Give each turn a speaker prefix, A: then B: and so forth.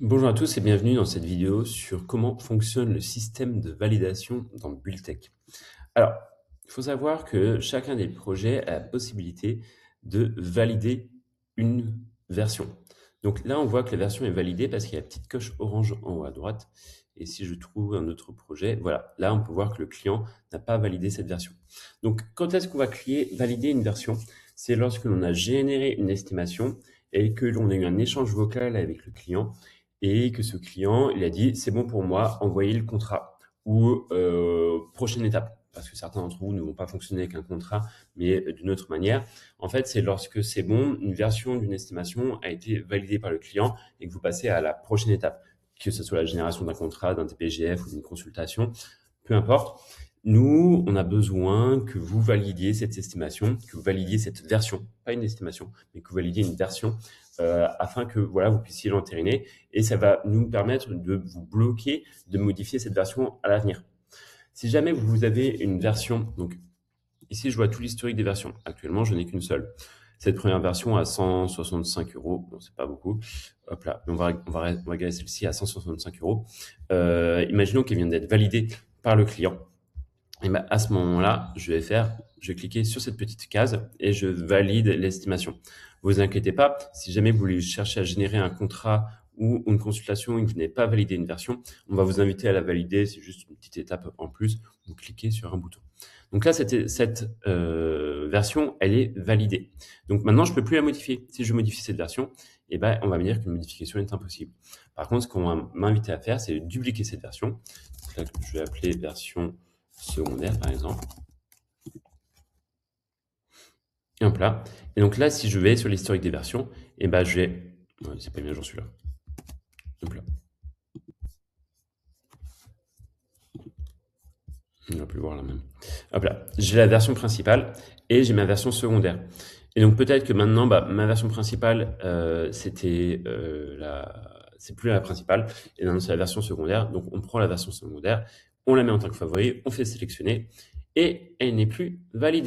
A: Bonjour à tous et bienvenue dans cette vidéo sur comment fonctionne le système de validation dans Buildtech. Alors, il faut savoir que chacun des projets a la possibilité de valider une version. Donc là, on voit que la version est validée parce qu'il y a la petite coche orange en haut à droite. Et si je trouve un autre projet, voilà, là, on peut voir que le client n'a pas validé cette version. Donc, quand est-ce qu'on va valider une version? C'est lorsque l'on a généré une estimation et que l'on a eu un échange vocal avec le client et que ce client, il a dit, c'est bon pour moi, envoyez le contrat ou prochaine étape. Parce que certains d'entre vous ne vont pas fonctionner avec un contrat, mais d'une autre manière. En fait, c'est lorsque c'est bon, une version d'une estimation a été validée par le client et que vous passez à la prochaine étape, que ce soit la génération d'un contrat, d'un TPGF ou d'une consultation, peu importe. Nous, on a besoin que vous validiez cette estimation, que vous validiez cette version, pas une estimation, mais que vous validiez une version afin que voilà, vous puissiez l'entériner et ça va nous permettre de vous bloquer, de modifier cette version à l'avenir. Si jamais vous avez une version, donc ici je vois tout l'historique des versions. Actuellement, je n'ai qu'une seule. Cette première version à 165 euros, bon, c'est pas beaucoup. Hop là, on va regarder celle-ci à 165 euros. Imaginons qu'elle vient d'être validée par le client. Et ben à ce moment-là, je vais cliquer sur cette petite case et je valide l'estimation. Vous inquiétez pas, si jamais vous voulez chercher à générer un contrat ou une consultation et que vous n'avez pas validé une version, on va vous inviter à la valider. C'est juste une petite étape en plus. Vous cliquez sur un bouton. Donc là, cette version, elle est validée. Donc maintenant, je ne peux plus la modifier. Si je modifie cette version, eh ben, on va me dire qu'une modification est impossible. Par contre, ce qu'on va m'inviter à faire, c'est de dupliquer cette version. Donc là, je vais appeler version secondaire, par exemple. Et hop là. Et donc là, si je vais sur l'historique des versions, et ben je vais... Ouais, c'est pas mis à jour celui-là. Hop là. On va plus voir là même. Hop là. J'ai la version principale et j'ai ma version secondaire. Et donc peut-être que maintenant, ma version principale, c'est plus la principale. Et maintenant, c'est la version secondaire. Donc on prend la version secondaire, on la met en tant que favori, on fait sélectionner et elle n'est plus validée.